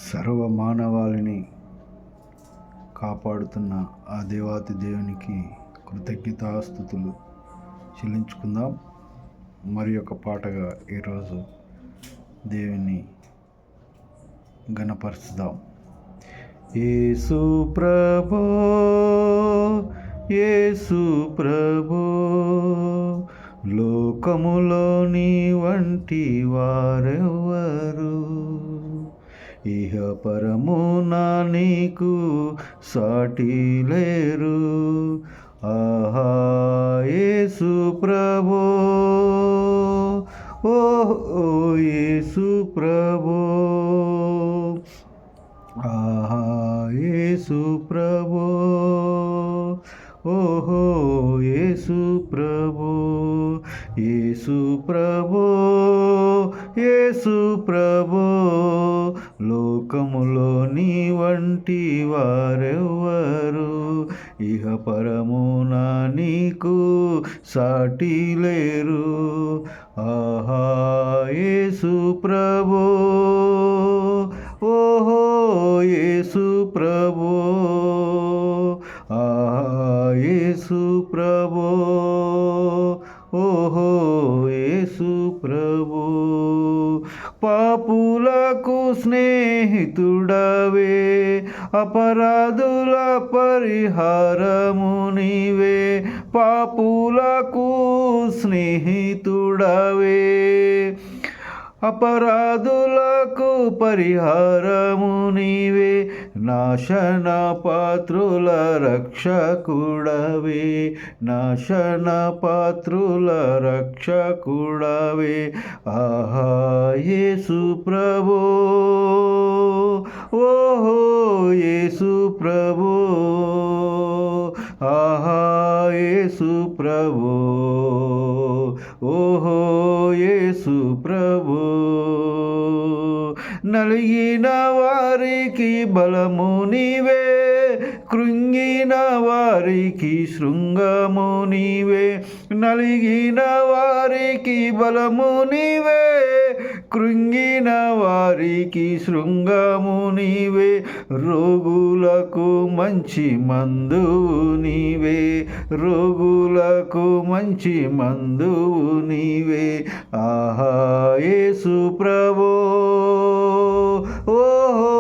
సర్వ మానవాళిని కాపాడుతున్న ఆ దేవాతి దేవునికి కృతజ్ఞతాస్తుతులు చెల్లించుకుందాం. మరి ఒక పాటగా ఈరోజు దేవుని గణపరుచుదాం. యేసు ప్రభో, యేసు ప్రభో, లోకములో నీ వంటి వారెవ్వరు, ఇహ పరమున నీకు సాటి లేరు. ఆహా యేసు ప్రభో, ఓ యేసు ప్రభో, ఆహా యేసు ప్రభో, ఓహో యేసు ప్రభో, యేసు ప్రభో, యేసు ప్రభో, లోకములో నీ వంటి వారెవ్వరు, ఇహ పరమున నీకు సాటి లేరు. ఆహా యేసు ప్రభో, ఓహో యేసు ప్రభో, ఆహా యేసు ప్రభో, ఓహో యేసు ప్రభో, పాపులకు స్నేహితుడవే, అపరాధుల పరిహారము నీవే, పాపులకు స్నేహితుడవే, అపరాధులకు పరిహారము నీవే, నాశన పాత్రుల రక్షకుడవే, నాశన పాత్రుల రక్షకుడవే. ఆహా యేసు ప్రభో, ఓహో యేసు ప్రభో, ఆహా యేసు ప్రభో, ఓహో యేసు ప్రభో, నలిగిన వారికి బలము నీవే, కృంగిన వారికి శృంగము నీవే, నలిగిన వారికి బలము నీవే, కృంగిన వారికి శృంగము నీవే, రోగులకు మంచి మందువు నీవే, రోగులకు మంచి మందువు నీవే. ఆహా యేసు ప్రభో, ఓహో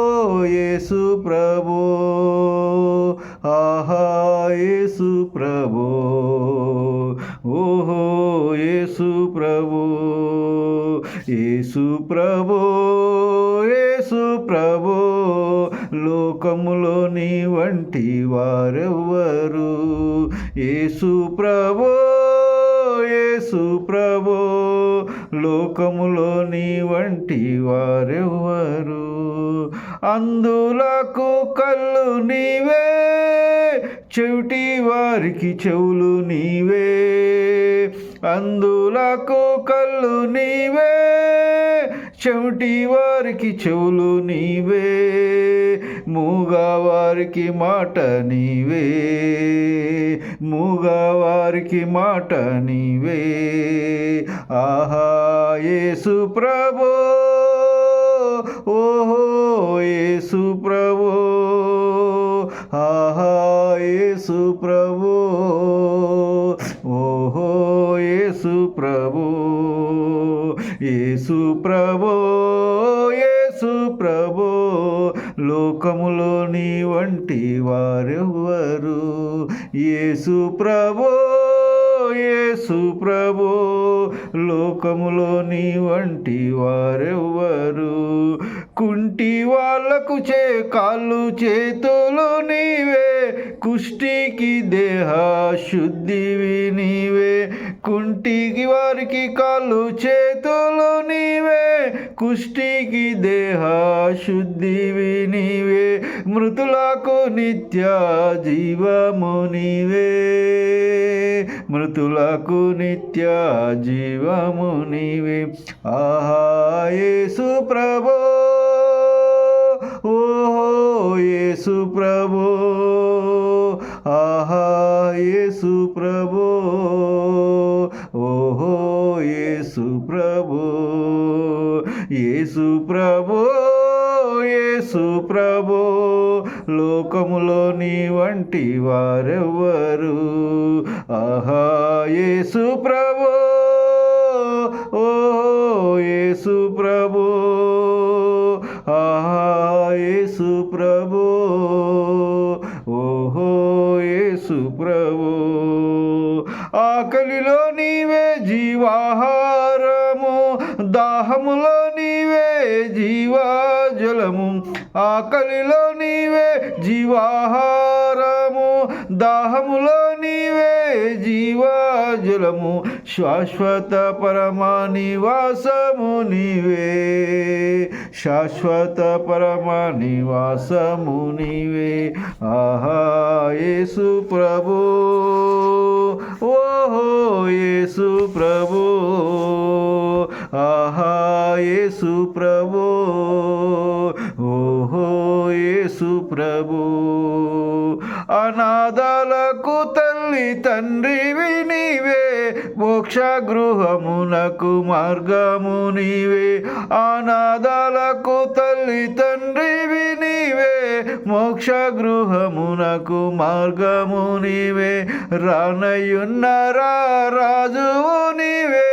యేసు ప్రభో, ఆహా యేసు ప్రభో, ఓహో యేసు ప్రభో, యేసు ప్రభో, యేసు ప్రభో, లోకములో నీ వంటి వారెవ్వరు, యేసు ప్రభో, యేసు ప్రభో, లోకములో నీ వంటి వారెవ్వరు. అందులకు కళ్ళు నీవే, చెవిటి వారికి చెవులు నీవే, అందులకు కళ్ళు నీవే, చెవిటి వారికి చెవులు నీవే, మూగవారికి మాట నీవే, మూగవారికి మాట నీవే. ఆహా యేసు ప్రభో, ఓహో యేసు ప్రభో, ఆహా యేసు ప్రభో, ఓహో యేసు ప్రభో, యేసు ప్రభో, యేసు ప్రభో, లోకములో నీ వంటి వారెవ్వరు, యేసు ప్రభో, యేసు ప్రభో, లోకములో నీ వంటి వారెవ్వరు. కుంటి వాళ్ళకు కాళ్ళు చేతులు నీవే, కుష్టికి దేహ శుద్ధివి నీవే, కుంటికి వారికి కాళ్ళు చేతులు నీవే, కుష్టికి దేహ శుద్ధివి నీవే, మృతులకు నిత్య జీవము నీవే, మృతులకు నిత్య జీవము నీవే. ఆహా యేసు ప్రభో, ఓహో యేసు ప్రభో, ఆహా యేసు ప్రభో, ఓహో యేసు ప్రభో, యేసు ప్రభో, యేసు ప్రభు, లోకములో నీ వంటి వారెవ్వరు. ఆహా యేసు ప్రభు, ఓ యేసు ప్రభు, ఆహా యేసు ప్రభు, ఓహో యేసు ప్రభు. ఆకలిలో నీవే జీవాహారము, దాహములో నీవే జీవజలము. ఆకలిలో నీవే జీవాహారము, దాహములో నీవే జీవజలము. శాశ్వత పరమా నివాసము నీవే, శాశ్వత పరమా నివాసము నీవే. ఆహా యేసు ప్రభు, ఓహో యేసు ప్రభు, ఆహా యేసు ప్రభు, ఓహో యేసు ప్రభు. అనాథలకు తల్లి తండ్రివి నీవే, మోక్ష గృహమునకు మార్గము నీవే. అనాథలకు తల్లి తండ్రివి నీవే, మోక్ష గృహమునకు మార్గము నీవే. రానయ్యున్న రాజువు నీవే,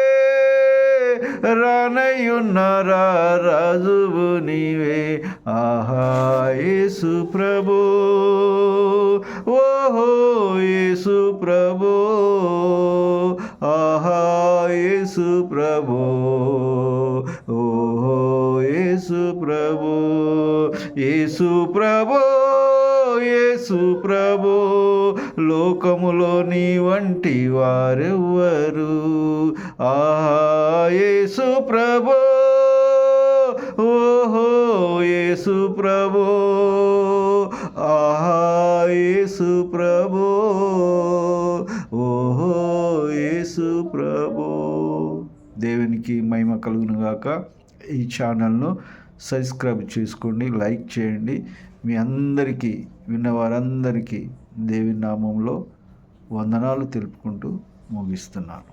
రానయ్యున్న రాజువు నీవే. ఆహా యేసు ప్రభు, ఓహో యేసు ప్రభు, ఆహా యేసు ప్రభు, ఓహో యేసు ప్రభు. యేసు ప్రభు, యేసు ప్రభు, లోకములో నీ వంటి వారెవ్వరు. ఆహా యేసు ప్రభు, ఓహో యేసు ప్రభు, ఆహా యేసు ప్రభు, ఓహో యేసు ప్రభు. దేవునికి మహిమ కలుగును గాక. ఈ ఛానల్ను సబ్స్క్రైబ్ చేసుకోండి, లైక్ చేయండి. మీ అందరికీ, విన్నవారందరికీ దేవుని నామంలో వందనాలు తెలుపుకుంటూ ముగిస్తున్నాను.